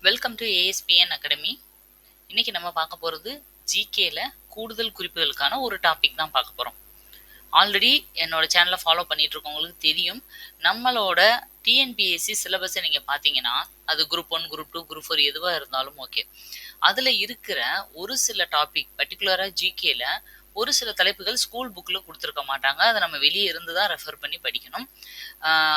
Welcome to ASPN academy. இன்னைக்கு நம்ம பார்க்க போகிறது ஜிகேல கூடுதல் குறிப்புகளுக்கான ஒரு டாபிக் தான் பார்க்க போகிறோம். ஆல்ரெடி என்னோட சேனலை ஃபாலோ பண்ணிட்டு இருக்கவங்களுக்கு தெரியும், நம்மளோட டிஎன்பிஎஸ்சி சிலபஸை நீங்கள் பார்த்தீங்கன்னா அது குரூப் 1, குரூப் 2, குரூப் 4 எதுவாக இருந்தாலும் ஓகே, அதில் இருக்கிற ஒரு சில டாபிக் பர்டிகுலராக ஜிகேல ஒரு சில தலைப்புகள் ஸ்கூல் புக்கில் கொடுத்துருக்க மாட்டாங்க. அதை நம்ம வெளியே இருந்து தான் ரெஃபர் பண்ணி படிக்கணும்.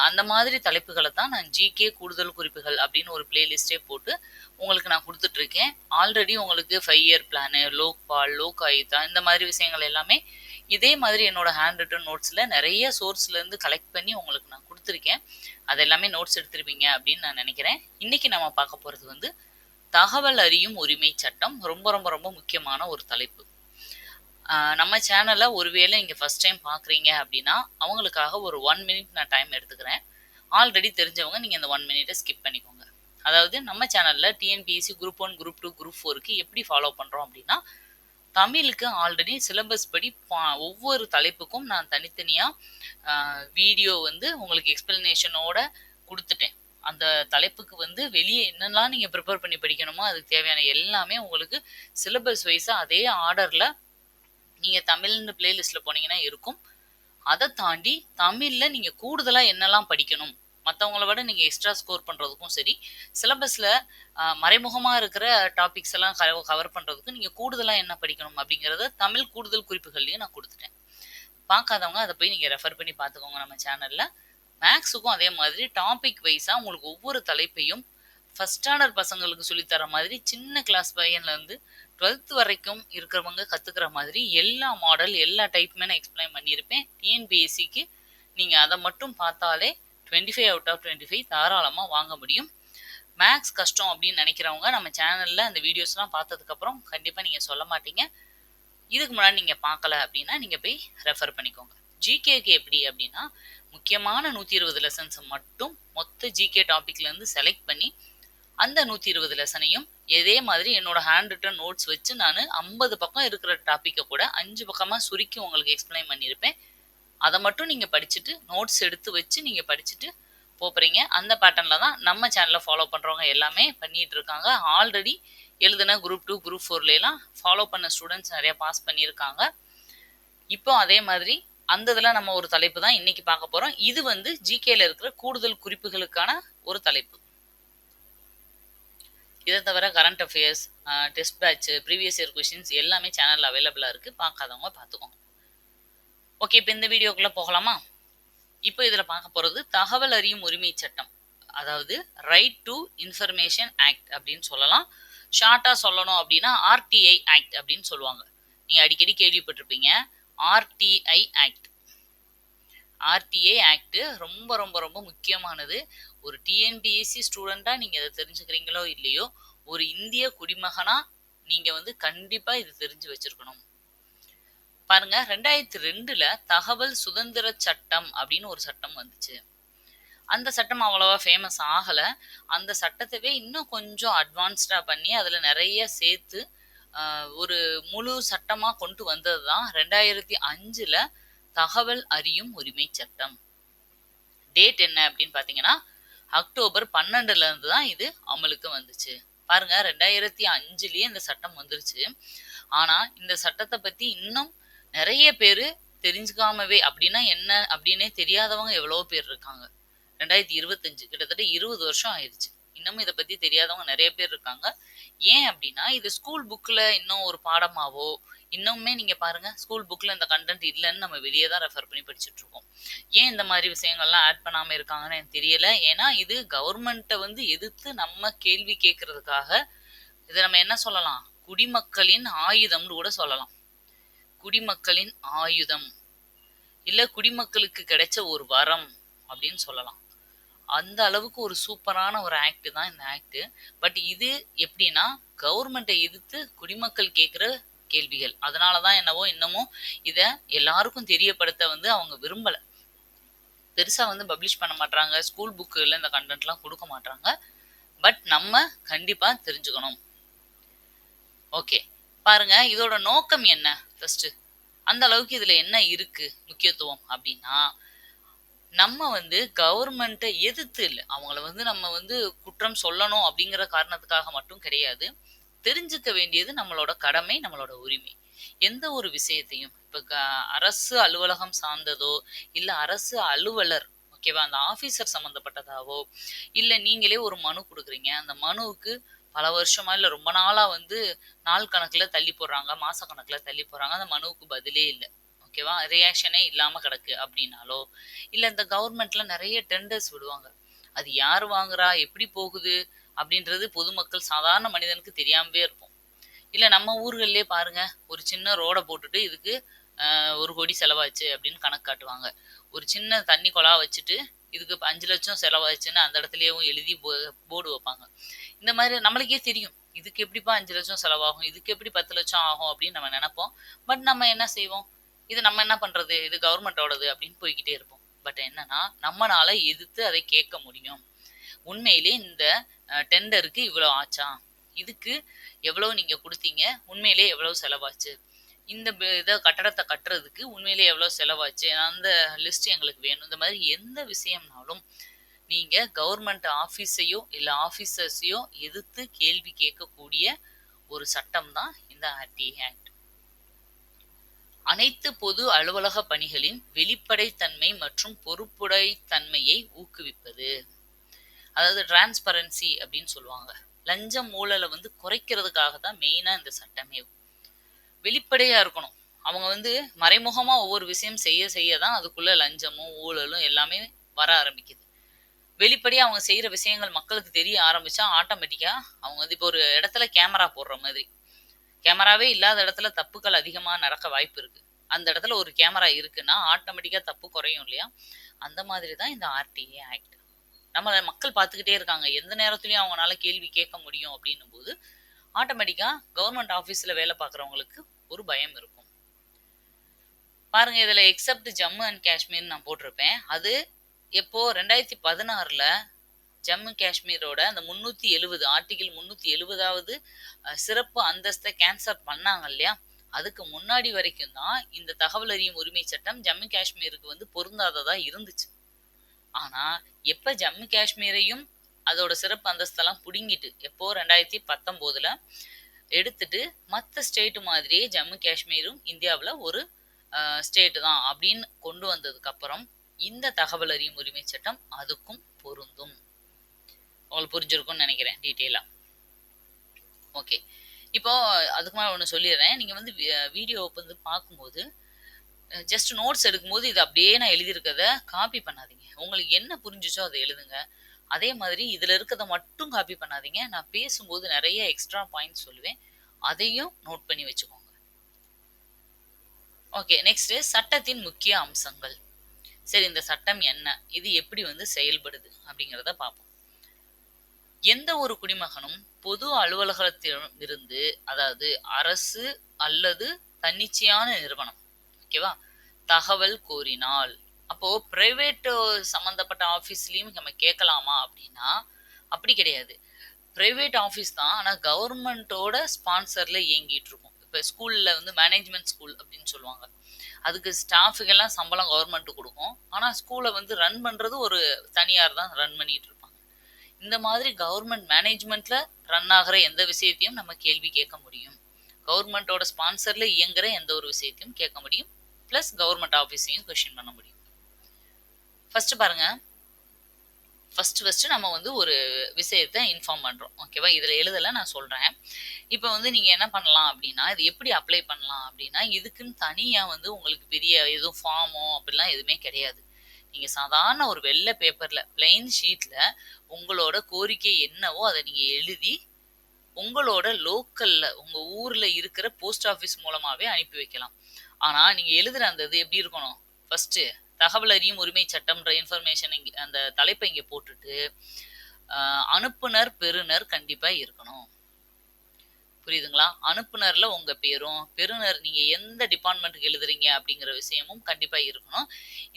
அந்த மாதிரி தலைப்புகளை தான் நான் ஜிகே கூடுதல் குறிப்புகள் அப்படின்னு ஒரு பிளேலிஸ்டே போட்டு உங்களுக்கு நான் கொடுத்துட்ருக்கேன். ஆல்ரெடி உங்களுக்கு 5 இயர் பிளானு, லோக்பால், லோக் ஆயுதா, இந்த மாதிரி விஷயங்கள் எல்லாமே இதே மாதிரி என்னோட ஹேண்ட் ரிட்டன் நோட்ஸில் நிறைய சோர்ஸ்லேருந்து கலெக்ட் பண்ணி உங்களுக்கு நான் கொடுத்துருக்கேன். அது எல்லாமே நோட்ஸ் எடுத்துருப்பீங்க அப்படின்னு நான் நினைக்கிறேன். இன்னைக்கு நம்ம பார்க்க போகிறது வந்து தகவல் அறியும் உரிமை சட்டம். ரொம்ப ரொம்ப ரொம்ப முக்கியமான ஒரு தலைப்பு. நம்ம சேனலை ஒருவேளை நீங்கள் ஃபஸ்ட் டைம் பார்க்குறீங்க அப்படின்னா அவங்களுக்காக ஒரு 1 மினிட் நான் டைம் எடுத்துக்கிறேன். ஆல்ரெடி தெரிஞ்சவங்க நீங்கள் இந்த 1 மினிட்டை ஸ்கிப் பண்ணிக்கோங்க. அதாவது நம்ம சேனலில் டிஎன்பிஎஸ்சி குரூப் 1, குரூப் 2, குரூப் 4க்கு எப்படி ஃபாலோ பண்ணுறோம் அப்படின்னா, தமிழுக்கு ஆல்ரெடி சிலபஸ் படி ஒவ்வொரு தலைப்புக்கும் நான் தனித்தனியாக வீடியோ வந்து உங்களுக்கு எக்ஸ்பிளனேஷனோட கொடுத்துட்டேன். அந்த தலைப்புக்கு வந்து வெளியே என்னெல்லாம் நீங்கள் ப்ரிப்பேர் பண்ணி படிக்கணுமோ அதுக்கு தேவையான எல்லாமே உங்களுக்கு சிலபஸ் வைஸாக அதே ஆர்டரில் நீங்கள் தமிழ்னு பிளேலிஸ்ட்டில் போனீங்கன்னா இருக்கும். அதை தாண்டி தமிழில் நீங்கள் கூடுதலாக என்னெல்லாம் படிக்கணும், மற்றவங்கள விட நீங்கள் எக்ஸ்ட்ரா ஸ்கோர் பண்ணுறதுக்கும் சரி, சிலபஸில் மறைமுகமாக இருக்கிற டாபிக்ஸ் எல்லாம் கவர் பண்ணுறதுக்கும் நீங்கள் கூடுதலாக என்ன படிக்கணும் அப்படிங்கிறத தமிழ் கூடுதல் குறிப்புகள்லையும் நான் கொடுத்துட்டேன். பார்க்காதவங்க அதை போய் நீங்கள் ரெஃபர் பண்ணி பார்த்துக்கோங்க நம்ம சேனலில். மேக்ஸுக்கும் அதே மாதிரி டாபிக் வைஸாக உங்களுக்கு ஒவ்வொரு தலைப்பையும் ஃபஸ்ட் ஸ்டாண்டர்ட் பசங்களுக்கு சொல்லித்தர மாதிரி சின்ன கிளாஸ் பையன்லேருந்து 12th வரைக்கும் இருக்கிறவங்க கற்றுக்கிற மாதிரி எல்லா மாடல் எல்லா டைப்புமே நான் எக்ஸ்பிளைன் பண்ணியிருப்பேன். டிஎன்பிஎஸ்சிக்கு நீங்கள் அதை மட்டும் பார்த்தாலே 25 out of 25 தாராளமாக வாங்க முடியும். மேக்ஸ் கஷ்டம் அப்படின்னு நினைக்கிறவங்க நம்ம சேனலில் அந்த வீடியோஸ்லாம் பார்த்ததுக்கப்புறம் கண்டிப்பாக நீங்கள் சொல்ல மாட்டீங்க. இதுக்கு முன்னாடி நீங்கள் பார்க்கல அப்படின்னா நீங்கள் போய் ரெஃபர் பண்ணிக்கோங்க. ஜிகேக்கு எப்படி அப்படின்னா, முக்கியமான 120 லெசன்ஸை மட்டும் மொத்த ஜிகே டாபிக்லேருந்து செலக்ட் பண்ணி அந்த 120 லெசனையும் இதே மாதிரி என்னோட ஹேண்ட் ரிட்டன் நோட்ஸ் வச்சு நான் 50 பக்கம் இருக்கிற டாப்பிக்கை கூட 5 பக்கமாக சுருக்கி உங்களுக்கு எக்ஸ்பிளைன் பண்ணியிருப்பேன். அதை மட்டும் நீங்கள் படிச்சுட்டு நோட்ஸ் எடுத்து வச்சு நீங்கள் படிச்சுட்டு போகிறீங்க. அந்த பேட்டர்னில் தான் நம்ம சேனலில் ஃபாலோ பண்ணுறவங்க எல்லாமே பண்ணிகிட்டு இருக்காங்க. ஆல்ரெடி எழுதின குரூப் 2, குரூப் 4லாம் ஃபாலோ பண்ண ஸ்டூடெண்ட்ஸ் நிறையா பாஸ் பண்ணியிருக்காங்க. இப்போ அதே மாதிரி அந்த இதில் நம்ம ஒரு தலைப்பு தான் இன்னைக்கு பார்க்க போகிறோம். இது வந்து ஜிகேல இருக்கிற கூடுதல் குறிப்புகளுக்கான ஒரு தலைப்பு. இதை தவிர current affairs, test batch, previous year questions எல்லாமே சேனலில் அவைலபிளாக இருக்குது. பார்க்காதவங்க பார்த்துக்கோங்க. ஓகே, இப்போ இந்த வீடியோக்குள்ளே போகலாமா? இப்போ இதில் பார்க்க போகிறது தகவல் அறியும் உரிமை சட்டம், அதாவது ரைட் டு இன்ஃபர்மேஷன் ஆக்ட் அப்படின்னு சொல்லலாம். ஷார்ட்டாக சொல்லணும் அப்படின்னா ஆர்டிஐ ஆக்ட் அப்படின்னு சொல்லுவாங்க. நீங்கள் அடிக்கடி கேள்விப்பட்டிருப்பீங்க ஆர்டிஐ ஆக்ட். ஆர்டிஐ ஆக்ட் ரொம்ப ரொம்ப ரொம்ப முக்கியமானது. ஒரு டிஎன்பிஎஸ்சி ஸ்டூடெண்ட்டாக நீங்கள் அதை தெரிஞ்சுக்கிறீங்களோ இல்லையோ, ஒரு இந்திய குடிமகனாக நீங்கள் வந்து கண்டிப்பாக இது தெரிஞ்சு வச்சுருக்கணும். பாருங்க, 2002 தகவல் சுதந்திர சட்டம் அப்படின்னு ஒரு சட்டம் வந்துச்சு. அந்த சட்டம் அவ்வளோவா ஃபேமஸ் ஆகலை. அந்த சட்டத்தவே இன்னும் கொஞ்சம் அட்வான்ஸ்டாக பண்ணி அதில் நிறைய சேர்த்து ஒரு முழு சட்டமாக கொண்டு வந்தது தான் 2005 தகவல் அறியும் உரிமை சட்டம். டேட் என்ன அப்படின்னு பார்த்தீங்கன்னா அக்டோபர் 12 தான் இது அமலுக்கு வந்துச்சு. பாருங்க, 2005 இந்த சட்டம் வந்துருச்சு. ஆனால் இந்த சட்டத்தை பற்றி இன்னும் நிறைய பேர் தெரிஞ்சுக்காமவே, அப்படின்னா என்ன அப்படின்னே தெரியாதவங்க எவ்வளோ பேர் இருக்காங்க. 2025 கிட்டத்தட்ட 20 வருஷம் ஆயிடுச்சு. இன்னமும் இதை பற்றி தெரியாதவங்க நிறைய பேர் இருக்காங்க. ஏன் அப்படின்னா இது ஸ்கூல் புக்கில் இன்னும் ஒரு பாடமாவோ, இன்னுமே நீங்கள் பாருங்கள் ஸ்கூல் புக்கில் இந்த கண்டென்ட் இல்லைன்னு நம்ம வெளியே தான் ரெஃபர் பண்ணி படிச்சுட்டு இருக்கோம். ஏன் இந்த மாதிரி விஷயங்கள்லாம் ஆட் பண்ணாமல் இருக்காங்கன்னு எனக்கு தெரியல. ஏன்னா இது கவர்மெண்ட்டை வந்து எதிர்த்து நம்ம கேள்வி கேட்கறதுக்காக இதை நம்ம என்ன சொல்லலாம், குடிமக்களின் ஆயுதம்னு கூட சொல்லலாம். குடிமக்களின் ஆயுதம் இல்லை குடிமக்களுக்கு கிடைச்ச ஒரு வரம் அப்படின்னு சொல்லலாம். அந்த அளவுக்கு ஒரு சூப்பரான ஒரு ஆக்ட் தான் இந்த ஆக்ட். பட் இது எப்படின்னா கவர்மெண்ட்டை எதிர்த்து குடிமக்கள் கேட்குற கேள்விகள். அதனால தான் என்னவோ இன்னமும் இதை எல்லாருக்கும் தெரியப்படுத்த வந்து அவங்க விரும்பலை. பெருசாக வந்து பப்ளிஷ் பண்ண மாட்டாங்க, ஸ்கூல் புக்கில் இந்த கண்டென்ட்லாம் கொடுக்க மாட்டாங்க. பட் நம்ம கண்டிப்பாக தெரிஞ்சுக்கணும். ஓகே, பாருங்க, இதோட நோக்கம் என்ன ஃபர்ஸ்ட், அந்த அளவுக்கு இதில் என்ன இருக்கு முக்கியத்துவம் அப்படின்னா, நம்ம வந்து கவர்மெண்ட்டை எதிர்த்து இல்ல. அவங்கள வந்து நம்ம வந்து குற்றம் சொல்லணும் அப்படிங்கிற காரணத்துக்காக மட்டும் கிடையாது. தெரிஞ்சுக்க வேண்டியது நம்மளோட கடமை, நம்மளோட உரிமை. எந்த ஒரு விஷயத்தையும் இப்ப அரசு அலுவலகம் சார்ந்ததோ, இல்ல அரசு அலுவலர் ஓகேவா? அந்த ஆஃபீசர் சம்மந்தப்பட்டதாவோ, இல்ல நீங்களே ஒரு மனு குடுக்குறீங்க. அந்த மனுவுக்கு பல வருஷமா, இல்ல ரொம்ப நாளா வந்து நாள் கணக்குல தள்ளி போடுறாங்க, மாச கணக்குல தள்ளி போடுறாங்க. அந்த மனுவுக்கு பதிலே இல்ல. ஓகேவா? ரியாக்ஷனே இல்லாம கிடக்கு அப்படின்னாலோ, இல்ல இந்த கவர்மெண்ட்ல நெறைய டெண்டர்ஸ் விடுவாங்க. அது யார் வாங்குறா? எப்படி போகுது? அப்படின்றது பொதுமக்கள் சாதாரண மனிதனுக்கு தெரியாமவே இருக்கும். இல்ல நம்ம ஊர்கள்லயே பாருங்க, ஒரு சின்ன ரோட போட்டுட்டு இதுக்கு 1,00,00,000 செலவாச்சு அப்படின்னு கணக்கு காட்டுவாங்க. ஒரு சின்ன தண்ணி குழா வச்சுட்டு, இதுக்கு 5,00,000 செலவாச்சுன்னு அந்த இடத்துலயேவும் எழுதி போர்டு வைப்பாங்க. இந்த மாதிரி நம்மளுக்கே தெரியும். இதுக்கு எப்படிப்பா 5,00,000 செலவாகும்? இதுக்கு எப்படி 10,00,000 ஆகும்? அப்படின்னு நம்ம நெனைப்போம். பட் நம்ம என்ன செய்வோம்? இது நம்ம என்ன பண்றது? இது கவர்மெண்ட்டோடது அப்படின்னு போய்க்கிட்டே இருப்போம். பட் என்னன்னா, நம்மனால எதிர்த்து அதை கேட்க முடியும். உண்மையிலே இந்த டெண்டருக்கு இவ்வளோ ஆச்சா? இதுக்கு எவ்வளவு நீங்க குடுத்தீங்க? உண்மையிலே எவ்வளவு செலவாச்சு? இந்த கட்டடத்த கட்டுறதுக்கு உண்மையிலே எவ்வளவு செலவாச்சு? அந்த லிஸ்ட் எங்களுக்கு வேணும். இந்த மாதிரி எந்த விஷயம்னாலும், நீங்க கவர்மெண்ட் ஆஃபீஸையோ, இல்ல ஆஃபீசர்ஸையோ எதிர்த்து கேள்வி கேட்கக்கூடிய ஒரு சட்டம் தான் இந்த ஆர்டிஐ ஆக்ட். அனைத்து பொது அலுவலக பணிகளின் வெளிப்படைத்தன்மை மற்றும் பொறுப்புடைத்தன்மையை ஊக்குவிப்பது. அதாவது டிரான்ஸ்பரன்சி அப்படின்னு சொல்லுவாங்க. லஞ்சம் ஊழலை வந்து குறைக்கிறதுக்காக தான் மெயினா இந்த சட்டமே. வெளிப்படையா இருக்கணும். அவங்க வந்து மறைமுகமா ஒவ்வொரு விஷயம் செய்ய செய்ய தான் அதுக்குள்ள லஞ்சமும் ஊழலும் எல்லாமே வர ஆரம்பிக்குது. வெளிப்படையா அவங்க செய்யற விஷயங்கள் மக்களுக்கு தெரிய ஆரம்பிச்சா ஆட்டோமேட்டிக்கா அவங்க வந்து இப்போ ஒரு இடத்துல கேமரா போடுற மாதிரி. கேமராவே இல்லாத இடத்துல தப்புக்கள் அதிகமா நடக்க வாய்ப்பு இருக்கு. அந்த இடத்துல ஒரு கேமரா இருக்குன்னா ஆட்டோமேட்டிக்கா தப்பு குறையும் இல்லையா? அந்த மாதிரி தான் இந்த ஆர்டிஏ ஆக்ட். நம்ம மக்கள் பார்த்துக்கிட்டே இருக்காங்க. எந்த நேரத்துலயும் அவங்களால கேள்வி கேட்க முடியும் அப்படின்னும் போது, ஆட்டோமேட்டிக்கா கவர்மெண்ட் ஆஃபீஸ்ல வேலை பார்க்குறவங்களுக்கு ஒரு பயம் இருக்கும். பாருங்க இதுல எக்ஸப்ட் ஜம்மு அண்ட் காஷ்மீர் நான் போட்டிருப்பேன். அது எப்போ 2016ல ஜம்மு காஷ்மீரோட அந்த 370 ஆர்டிகிள் 370வது சிறப்பு அந்தஸ்தை கேன்சல் பண்ணாங்க இல்லையா? அதுக்கு முன்னாடி வரைக்கும் தான் இந்த தகவல் அறியும் உரிமை சட்டம் ஜம்மு காஷ்மீருக்கு வந்து பொருந்தாததா இருந்துச்சு. ஆனா எப்ப ஜம்மு காஷ்மீரையும் அதோட சிறப்பு அந்தஸ்தெல்லாம் புடுங்கிட்டு எப்போ 2019ல எடுத்துட்டு மற்ற ஸ்டேட் மாதிரியே ஜம்மு காஷ்மீரும் இந்தியாவில் ஒரு ஸ்டேட் தான் அப்படின்னு கொண்டு வந்ததுக்கு அப்புறம் இந்த தகவல் அறியும் உரிமை சட்டம் அதுக்கும் பொருந்தும். உங்களுக்கு புரிஞ்சிருக்கும்னு நினைக்கிறேன் டீட்டெயிலா. ஓகே, இப்போ அதுக்கு மேலே ஒன்று சொல்லிடுறேன். நீங்கள் வந்து வீடியோ வந்து பார்க்கும்போது ஜஸ்ட் நோட்ஸ் எடுக்கும்போது இது அப்படியே நான் எழுதியிருக்கத காப்பி பண்ணாதீங்க. உங்களுக்கு என்ன புரிஞ்சுச்சோ அதை எழுதுங்க. அதே மாதிரி இதில் இருக்கிறத மட்டும் காப்பி பண்ணாதீங்க. நான் பேசும்போது நிறைய எக்ஸ்ட்ரா பாயிண்ட்ஸ் சொல்லுவேன். அதையும் நோட் பண்ணி வச்சுக்கோங்க. ஓகே, நெக்ஸ்ட் சட்டத்தின் முக்கிய அம்சங்கள். சரி, இந்த சட்டம் என்ன, இது எப்படி வந்து செயல்படுது அப்படிங்கிறத பார்ப்போம். எந்த ஒரு குடிமகனும் பொது அலுவலகத்திடம் இருந்து, அதாவது அரசு அல்லது தன்னிச்சையான நிறுவனம் ஓகேவா, தகவல் கோரினால், அப்போ பிரைவேட் சம்பந்தப்பட்ட ஆபீஸ்லயும் நம்ம கேட்கலாமா அப்படின்னா அப்படி கிடையாது. பிரைவேட் ஆஃபீஸ் தான், ஆனால் கவர்மெண்ட்டோட ஸ்பான்சர்ல இயங்கிட்டு இருக்கும். இப்போ ஸ்கூல்ல வந்து மேனேஜ்மெண்ட் ஸ்கூல் அப்படின்னு சொல்லுவாங்க. அதுக்கு ஸ்டாஃபுக்கெல்லாம் சம்பளம் கவர்மெண்ட் கொடுக்கும். ஆனால் ஸ்கூலை வந்து ரன் பண்றது ஒரு தனியார் தான் ரன் பண்ணிட்டு இருப்பாங்க. இந்த மாதிரி கவர்மெண்ட் மேனேஜ்மெண்ட்ல ரன் ஆகிற எந்த விஷயத்தையும் நம்ம கேள்வி கேட்க முடியும். கவர்மெண்ட்டோட ஸ்பான்சர்ல இயங்குற எந்த ஒரு விஷயத்தையும் கேட்க முடியும். பிளஸ் கவர்மெண்ட் ஆஃபீஸையும் கொஸ்டின் பண்ண முடியும். ஃபர்ஸ்ட் பாருங்க, ஃபர்ஸ்ட் நம்ம வந்து ஒரு விஷயத்த இன்ஃபார்ம் பண்றோம் ஓகேவா. இதுல எழுதல, நான் சொல்றேன். இப்போ வந்து நீங்க என்ன பண்ணலாம் அப்படின்னா, இது எப்படி அப்ளை பண்ணலாம் அப்படின்னா, இதுக்குன்னு தனியா வந்து உங்களுக்கு பெரிய எதுவும் ஃபார்மோ அப்படிலாம் எதுவுமே கிடையாது. நீங்க சாதாரண ஒரு வெள்ளை பேப்பர்ல பிளைன் ஷீட்ல உங்களோட கோரிக்கை என்னவோ அதை நீங்க எழுதி உங்களோட லோக்கல்ல உங்க ஊர்ல இருக்கிற போஸ்ட் ஆஃபீஸ் மூலமாவே அனுப்பி வைக்கலாம். ஆனா நீங்க எழுதுற அந்த இது எப்படி இருக்கணும், ஃபர்ஸ்ட் தகவல் அறியும் உரிமை சட்டம்ன்ற இன்ஃபர்மேஷன் அந்த தலைப்பை இங்க போட்டுட்டு அனுப்புனர் பெறுநர் கண்டிப்பா இருக்கணும். புரியுதுங்களா? அனுப்புனர்ல உங்க பேரும், பெறுநர் நீங்க எந்த டிபார்ட்மெண்ட்டுக்கு எழுதுறீங்க அப்படிங்கிற விஷயமும் கண்டிப்பா இருக்கணும்.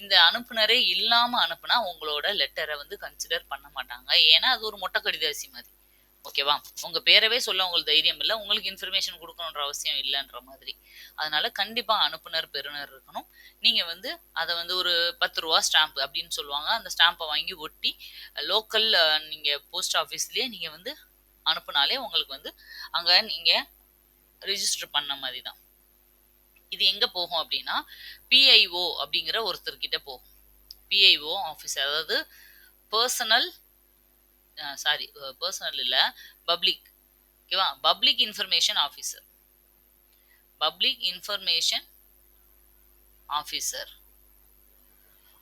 இந்த அனுப்புனரே இல்லாம அனுப்புனா உங்களோட லெட்டரை வந்து கன்சிடர் பண்ண மாட்டாங்க. ஏன்னா அது ஒரு மொட்டை கடிதாசி மாதிரி. ஓகேவா? உங்க பேரவே சொல்ல உங்களுக்கு தைரியம் இல்ல. உங்களுக்கு இன்ஃபர்மேஷன் குடுக்கணுன்ற அவசியம் இல்லன்ற மாதிரி. அதனால கண்டிப்பா அனுப்புனர், பெறுநர் இருக்கணும். நீங்க வந்து அத வந்து ஒரு ரூ. 10 ஸ்டாம்ப் அப்படின்னு சொல்லுவாங்க. அந்த ஸ்டாம்ப வாங்கி ஒட்டி லோக்கல் நீங்க போஸ்ட் ஆஃபீஸ்லயே நீங்க வந்து அனுப்புனாலே உங்களுக்கு வந்து அங்க நீங்க ரிஜிஸ்டர் பண்ண மாரி தான். இது எங்க போகும் அப்படின்னா, பிஐஓ அப்படிங்கிற ஒருத்தர்கிட்ட போகும். பிஐஓ ஆஃபீஸர் அதாவது பெர்சனல் சாரி பெர்சனல் இல்ல, பப்ளிக். ஓகேவா? Public information officer. Public information officer.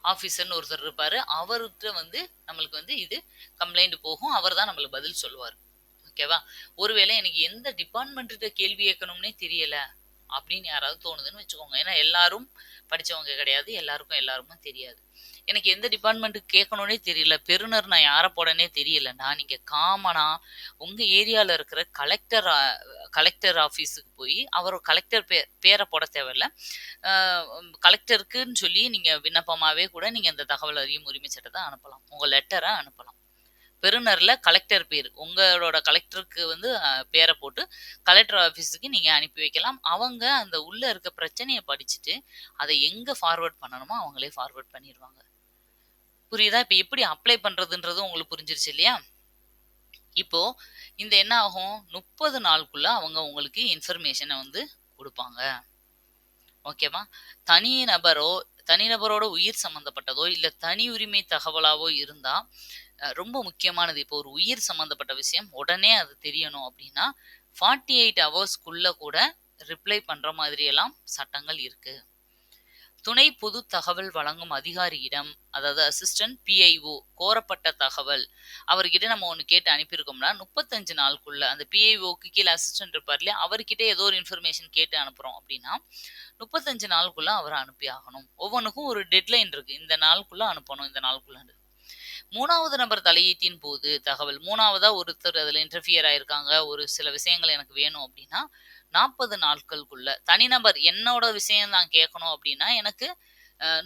ஆஃபீசர்ன்னு ஒருத்தர் இருப்பாரு. அவர்கிட்ட வந்து நம்மளுக்கு வந்து இது கம்ப்ளைண்ட் போகும். அவர் தான் நம்மளுக்கு பதில் சொல்லுவாரு. ஓகேவா? ஒருவேளை எனக்கு எந்த டிபார்ட்மெண்ட்ட கேள்வி கேட்கணும்னே தெரியல அப்படின்னு யாராவது தோணுதுன்னு வச்சுக்கோங்க. ஏன்னா எல்லாரும் படிச்சவங்க கிடையாது. எல்லாருக்கும் எல்லாருமே தெரியாது. எனக்கு எந்த டிபார்ட்மெண்ட்டுக்கு கேட்கணும்னே தெரியல. பெறுநர் நான் யார போடனே தெரியலன்னா, நீங்க காமனா உங்க ஏரியால இருக்கிற கலெக்டர் ஆஃபீஸுக்கு போய் அவர் கலெக்டர் பேர போட தேவையில்ல. அ கலெக்டருக்குன்னு சொல்லி நீங்க விண்ணப்பமாவே கூட நீங்க இந்த தகவல் அறியும் உரிமை சட்டத்த அனுப்பலாம். உங்க லெட்டர அனுப்பலாம். பெறுநர்ல கலெக்டர் பேர். உங்களோட கலெக்டருக்கு வந்து பேர போட்டு கலெக்டர் ஆஃபீஸுக்கு நீங்க அனுப்பி வைக்கலாம். அவங்க அந்த உள்ள இருக்க பிரச்சனைய படிச்சுட்டு, அத எங்க ஃபார்வர்ட் பண்ணணுமோ அவங்களே ஃபார்வர்ட் பண்ணிருவாங்க. புரியுதா? இப்ப எப்படி அப்ளை பண்றதுன்றது உங்களுக்கு புரிஞ்சிருச்சு இல்லையா? இப்போ இந்த என்ன ஆகும்? 30 நாளுக்குள்ள அவங்க உங்களுக்கு இன்ஃபர்மேஷன வந்து குடுப்பாங்க. ஓகேவா? தனிநபரோட உயிர் சம்மந்தப்பட்டதோ, இல்ல தனி உரிமை தகவலாவோ இருந்தா, ரொம்ப முக்கியமானது. இப்போ ஒரு உயிர் சம்மந்தப்பட்ட விஷயம் உடனே அது தெரியணும் அப்படின்னா, 48 ஹவர்ஸ்க்குள்ள கூட ரிப்ளை பண்ற மாதிரி எல்லாம் சட்டங்கள் இருக்கு. துணை பொது தகவல் வழங்கும் அதிகாரியிடம், அதாவது அசிஸ்டன்ட் பிஐஓ கோரப்பட்ட தகவல் அவர்கிட்ட நம்ம ஒண்ணு கேட்டு அனுப்பியிருக்கோம்னா 35 நாளுக்குள்ள அந்த பிஐஓக்கு கீழே அசிஸ்டன்ட் இருப்பார் இல்லையா, அவர்கிட்ட ஏதோ ஒரு இன்ஃபர்மேஷன் கேட்டு அனுப்புறோம் அப்படின்னா 35 நாளுக்குள்ள அவர் அனுப்பி ஆகணும். ஒவ்வொன்றுக்கும் ஒரு டெட்லைன் இருக்கு. இந்த நாளுக்குள்ள அனுப்பணும், இந்த நாளுக்குள்ள. மூணாவது நபர் தலையீட்டின் போது தகவல் மூணாவதா ஒருத்தர் அதுல இன்டர்ஃபியர் ஆயிருக்காங்க, ஒரு சில விஷயங்கள் எனக்கு வேணும் அப்படின்னா 40 நாட்களுக்குள்ள தனிநபர் என்னோட விஷயம் நான் கேட்கணும் அப்படின்னா எனக்கு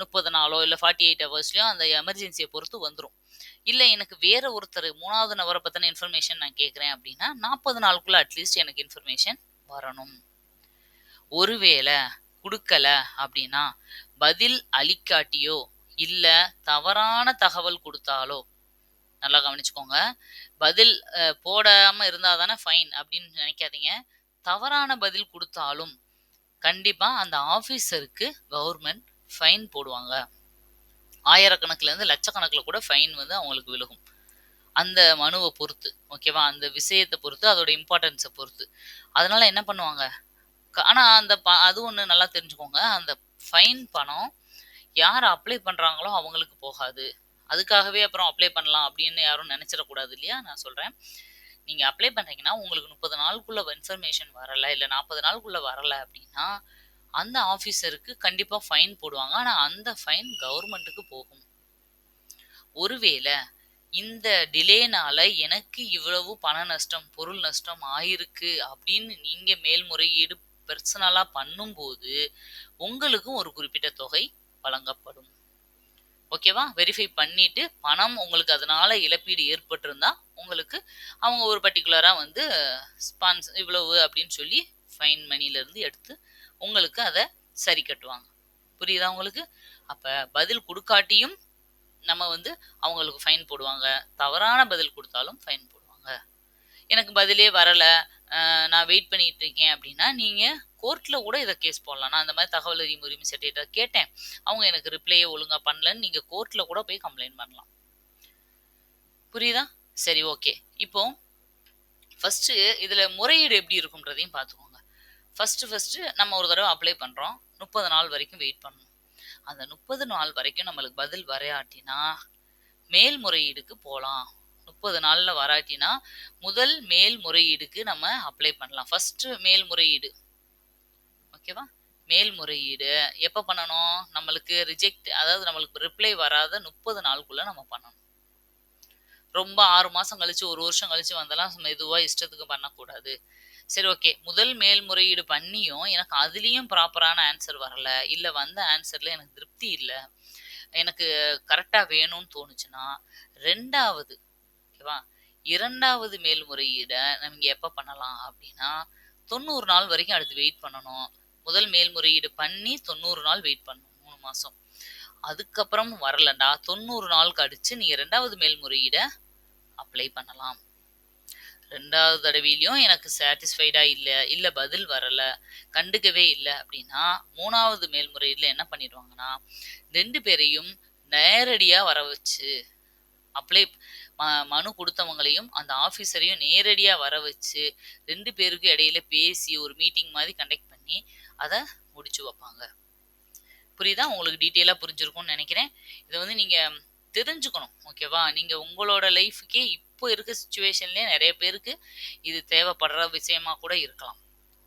30 நாளோ இல்ல 48 ஹவர்ஸ்லயோ அந்த எமர்ஜென்சியை பொறுத்து வந்துடும். இல்ல எனக்கு வேற ஒருத்தர் மூணாவது நபரை பத்தின இன்ஃபர்மேஷன் நான் கேட்கிறேன் அப்படின்னா 40 நாளுக்குள்ள அட்லீஸ்ட் எனக்கு இன்ஃபர்மேஷன் வரணும். ஒருவேளை குடுக்கல அப்படின்னா பதில் அளிக்காட்டியோ இல்ல தவறான தகவல் கொடுத்தாலோ, நல்லா கவனிச்சுக்கோங்க. பதில் போடாம இருந்தா தானே ஃபைன் அப்படின்னு நினைக்காதீங்க. தவறான பதில் குடுத்தாலும் கண்டிப்பா அந்த ஆஃபீஸருக்கு கவர்மெண்ட் ஃபைன் போடுவாங்க. ஆயிரக்கணக்குல இருந்து லட்சக்கணக்குல கூட ஃபைன் வந்து அவங்களுக்கு விழுகும். அந்த மனுவ பொறுத்து. ஓகேவா? அந்த விஷயத்த பொறுத்து, அதோட இம்பார்ட்டன்ஸ பொறுத்து. அதனால என்ன பண்ணுவாங்க? ஆனா அந்த அது ஒண்ணு நல்லா தெரிஞ்சுக்கோங்க. அந்த ஃபைன் பணம் யார் அப்ளை பண்றாங்களோ அவங்களுக்கு போகாது. அதுக்காகவே அப்புறம் அப்ளை பண்ணலாம் அப்படின்னு யாரும் நினைச்சிடக்கூடாது இல்லையா? நான் சொல்றேன். நீங்க அப்ளை பண்றீங்கன்னா, உங்களுக்கு 30 நாளுக்குள்ள இன்ஃபர்மேஷன் வரல, இல்ல 40 நாளுக்குள்ள வரல அப்படின்னா, அந்த ஆஃபீஸருக்கு கண்டிப்பா ஃபைன் போடுவாங்க. ஆனா அந்த ஃபைன் கவர்மெண்ட்டுக்கு போகும். ஒருவேளை இந்த டிலேனால எனக்கு இவ்வளவு பண நஷ்டம், பொருள் நஷ்டம் ஆயிருக்கு அப்படின்னு நீங்க மேல்முறையீடு பெர்சனலா பண்ணும்போது, உங்களுக்கும் ஒரு குறிப்பிட்ட தொகை வழங்கப்படும். ஓகேவா? வெரிஃபை பண்ணிட்டு பணம் உங்களுக்கு அதனால இழப்பீடு ஏற்பட்டிருந்தா, உங்களுக்கு அவங்க ஒரு பர்ட்டிகுலரா வந்து இவ்வளவு அப்படின்னு சொல்லி ஃபைன் மணில இருந்து எடுத்து உங்களுக்கு அத சரி கட்டுவாங்க. புரியுதா உங்களுக்கு? அப்ப பதில் குடுக்காட்டியும் நம்ம வந்து அவங்களுக்கு ஃபைன் போடுவாங்க. தவறான பதில் குடுத்தாலும் ஃபைன் போடுவாங்க. எனக்கு பதிலே வரல, நான் வெயிட் பண்ணிட்டு இருக்கேன் அப்படின்னா, நீங்க கோர்ட்ல கூட இத கேஸ் போடலாம். நான் இந்த மாரி தகவல் அறியும் உரிமை சட்டத்த கேட்டேன். அவங்க எனக்கு ரிப்ளையே ஒழுங்கா பண்ணலன்னு நீங்க கோர்ட்ல கூட போய் கம்ப்ளைண்ட் பண்ணலாம். புரியுதா? சரி, ஓகே. இப்போ ஃபர்ஸ்ட் இதுல முறையீடு எப்படி இருக்கும்ன்றதையும் பார்த்துக்கோங்க. ஃபர்ஸ்ட் நம்ம ஒரு தடவ அப்ளை பண்றோம். 30 நாள் வரைக்கும் வெயிட் பண்ணணும். அந்த 30 நாள் வரைக்கும் நம்மளுக்கு பதில் வரையாட்டினா மேல்முறையீடுக்கு போலாம். 30 நாள்ல வராட்டினா முதல் மேல்முறையீடுக்கு நம்ம அப்ளை பண்ணலாம். ஃபர்ஸ்ட் மேல்முறையீடு. ஓகேவா? மேல்முறையீடு எப்ப பண்ணணும்? நம்மளுக்கு அதாவது நம்மளுக்கு ரிப்ளை வராத 30 நாளுக்குள்ள நம்ம பண்ணணும். ரொம்ப 6 மாசம் கழிச்சு 1 வருஷம் கழிச்சு வந்தெல்லாம் மெதுவா இஷ்டத்துக்கு பண்ணக்கூடாது. சரி, ஓகே. முதல் மேல்முறையீடு பண்ணியும் எனக்கு அதுலயும் ப்ராப்பரான ஆன்சர் வரல, இல்ல வந்த ஆன்சர்ல எனக்கு திருப்தி இல்ல, எனக்கு கரெக்டா வேணும்னு தோணுச்சுன்னா 2வது ஓகேவா, 2வது மேல்முறையீட நம்ம எப்ப பண்ணலாம் அப்படின்னா 90 நாள் வரைக்கும் அடுத்து வெயிட் பண்ணணும். முதல் மேல்முறையீடு பண்ணி 90 நாள் வெயிட் பண்ணணும், 3 மாசம். அதுக்கப்புறம் வரலண்டா 90 நாள் கழிச்சு நீங்க 2வது மேல்முறையீட அப்ளை பண்ணலாம். 2வது தடவையிலையும் எனக்கு சாட்டிஸ்ஃபைடா இல்ல பதில் வரல, கண்டுக்கவே இல்லை அப்படின்னா 3வது மேல்முறையீடுல என்ன பண்ணிடுவாங்கன்னா 2 பேரையும் நேரடியா வர வச்சு அப்ளை மனு கொடுத்தவங்களையும் அந்த ஆஃபீஸரையும் நேரடியா வர வச்சு 2 பேருக்கு இடையில பேசி ஒரு மீட்டிங் மாதிரி கண்டக்ட் பண்ணி அதை முடிச்சு வைப்பாங்க. புரியுதா? உங்களுக்கு டீட்டெயிலா புரிஞ்சிருக்கும்னு நினைக்கிறேன். இதை வந்து நீங்க தெரிஞ்சுக்கணும். ஓகேவா? நீங்க உங்களோட லைஃபுக்கே இப்போ இருக்க சுச்சுவேஷன்லயே நிறைய பேருக்கு இது தேவைப்படுற விஷயமா கூட இருக்கலாம்.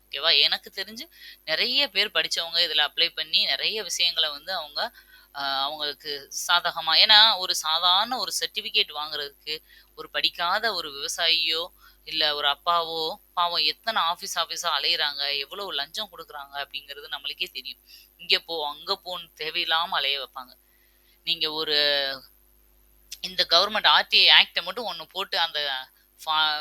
ஓகேவா? எனக்கு தெரிஞ்சு நிறைய பேர் படிச்சவங்க இதுல அப்ளை பண்ணி நிறைய விஷயங்களை வந்து அவங்களுக்கு சாதகமா, ஏன்னா ஒரு சாதாரண ஒரு சர்டிபிகேட் வாங்குறதுக்கு ஒரு படிக்காத ஒரு விவசாயியோ இல்ல ஒரு அப்பாவோ பாவம் எத்தனை ஆபீஸா அலையுறாங்க, எவ்வளவு லஞ்சம் கொடுக்குறாங்க அப்படிங்கிறது நம்மளுக்கே தெரியும். இங்க போ அங்க போன்னு தேவையில்லாம அலைய வைப்பாங்க. நீங்க ஒரு இந்த கவர்மெண்ட் ஆர்டிஐ ஆக்டை மட்டும் ஒன்று போட்டு அந்த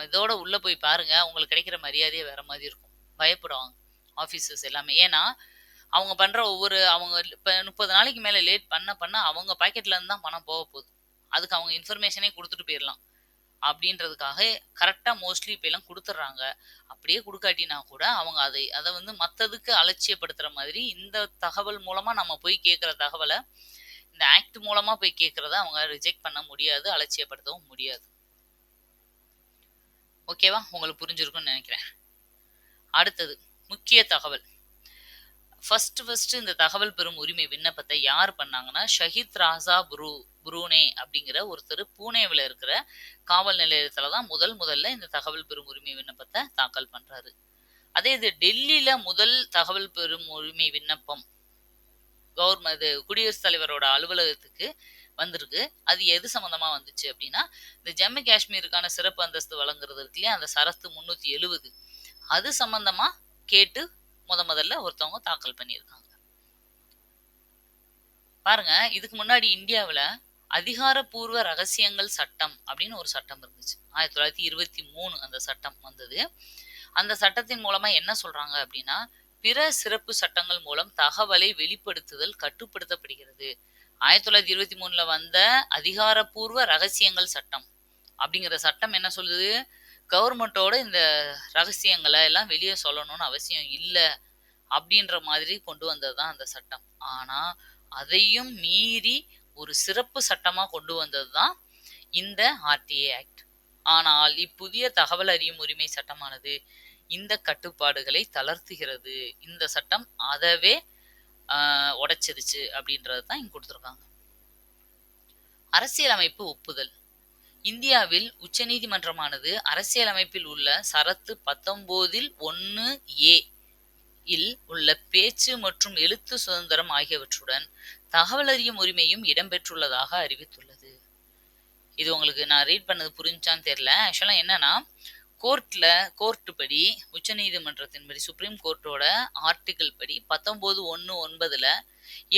இதோட உள்ள போய் பாருங்க, உங்களுக்கு கிடைக்கிற மரியாதையே வேற மாதிரி இருக்கும். பயப்படுவாங்க ஆஃபீஸர்ஸ் எல்லாமே. ஏன்னா அவங்க பண்ற அவங்க இப்போ 30 நாளைக்கு மேலே லேட் பண்ண அவங்க பாக்கெட்ல இருந்து தான் பணம் போக போகுது. அதுக்கு அவங்க இன்ஃபர்மேஷனே கொடுத்துட்டு போயிடலாம் அப்படின்றதுக்காக கரெக்டாக மோஸ்ட்லி இப்போ எல்லாம் கொடுத்துட்றாங்க. அப்படியே கொடுக்காட்டினா கூட அவங்க அதை வந்து மற்றதுக்கு அலட்சியப்படுத்துற மாதிரி இந்த தகவல் மூலமா நம்ம போய் கேட்குற தகவலை இந்த ஆக்ட் மூலமா போய் கேட்கறத அவங்க ரிஜெக்ட் பண்ண முடியாது, அலட்சியப்படுத்தவும் முடியாது. ஓகேவா? உங்களுக்கு புரிஞ்சிருக்கும்னு நினைக்கிறேன். அடுத்தது முக்கிய தகவல். ஃபர்ஸ்ட் இந்த தகவல் பெறும் உரிமை விண்ணப்பத்தை யார் பண்ணாங்கன்னா ஷஹித் ராசா புரூனே அப்படிங்கிற ஒருத்தர் பூனேவில் இருக்கிற காவல் நிலையத்துல தான் முதல்ல இந்த தகவல் பெறும் உரிமை விண்ணப்பத்தை தாக்கல் பண்றாரு. அதே இது டெல்லியில முதல் தகவல் பெறும் உரிமை விண்ணப்பம் கவர்மெண்ட் குடியரசுத் தலைவரோட அலுவலகத்துக்கு வந்திருக்கு. அது எது சம்பந்தமா வந்துச்சு அப்படின்னா இந்த ஜம்மு காஷ்மீருக்கான சிறப்பு அந்தஸ்து வழங்குறது இருக்கு இல்லையா, அந்த சரத்து 370 அது சம்பந்தமா கேட்டு முதல்ல ஒருத்தவங்க தாக்கல் பண்ணியிருக்காங்க. பாருங்க, இதுக்கு முன்னாடி இந்தியாவில் அதிகாரப்பூர்வ ரகசியங்கள் சட்டம் அப்படின்னு ஒரு சட்டம் இருந்துச்சு. 1923 அந்த சட்டம் வந்தது. அந்த சட்டத்தின் மூலமா என்ன சொல்றாங்க அப்படின்னா பிற சிறப்பு சட்டங்கள் மூலம் தகவலை வெளிப்படுத்துதல் கட்டுப்படுத்தப்படுகிறது. 1923 வந்த அதிகாரப்பூர்வ ரகசியங்கள் சட்டம் அப்படிங்கிற சட்டம் என்ன சொல்லுது, கவர்மெண்டோட இந்த ரகசியங்களை எல்லாம் வெளியே சொல்லணும்னு அவசியம் இல்லை அப்படின்ற மாதிரி கொண்டு வந்ததுதான் அந்த சட்டம். ஆனா அதையும் மீறி ஒரு சிறப்பு சட்டமா கொண்டு வந்தது தான் இந்த ஆர்டிஐ ஆக்ட். ஆனால் இப்புதிய தகவல் அறியும் உரிமை சட்டமானது இந்த கட்டுப்பாடுகளை தளர்த்துகிறது. இந்த சட்டம் அதவே உடைச்சிருச்சு அப்படின்றது தான் இங்க கொடுத்துருக்காங்க. அரசியலமைப்பு ஒப்புதல். இந்தியாவில் உச்சநீதிமன்றமானது அரசியலமைப்பில் உள்ள சரத்து 19(1)(a) இல் உள்ள பேச்சு மற்றும் எழுத்து சுதந்திரம் ஆகியவற்றுடன் தகவல் அறியும் உரிமையும் இடம்பெற்றுள்ளதாக அறிவித்துள்ளது. இது உங்களுக்கு நான் ரீட் பண்ணது புரிஞ்சான்னு தெரியல. ஆக்சுவலா என்னன்னா கோர்ட்டு படி உச்ச நீதிமன்றத்தின்படி சுப்ரீம் கோர்ட்டோட ஆர்டிகிள் படி 19(1)(9)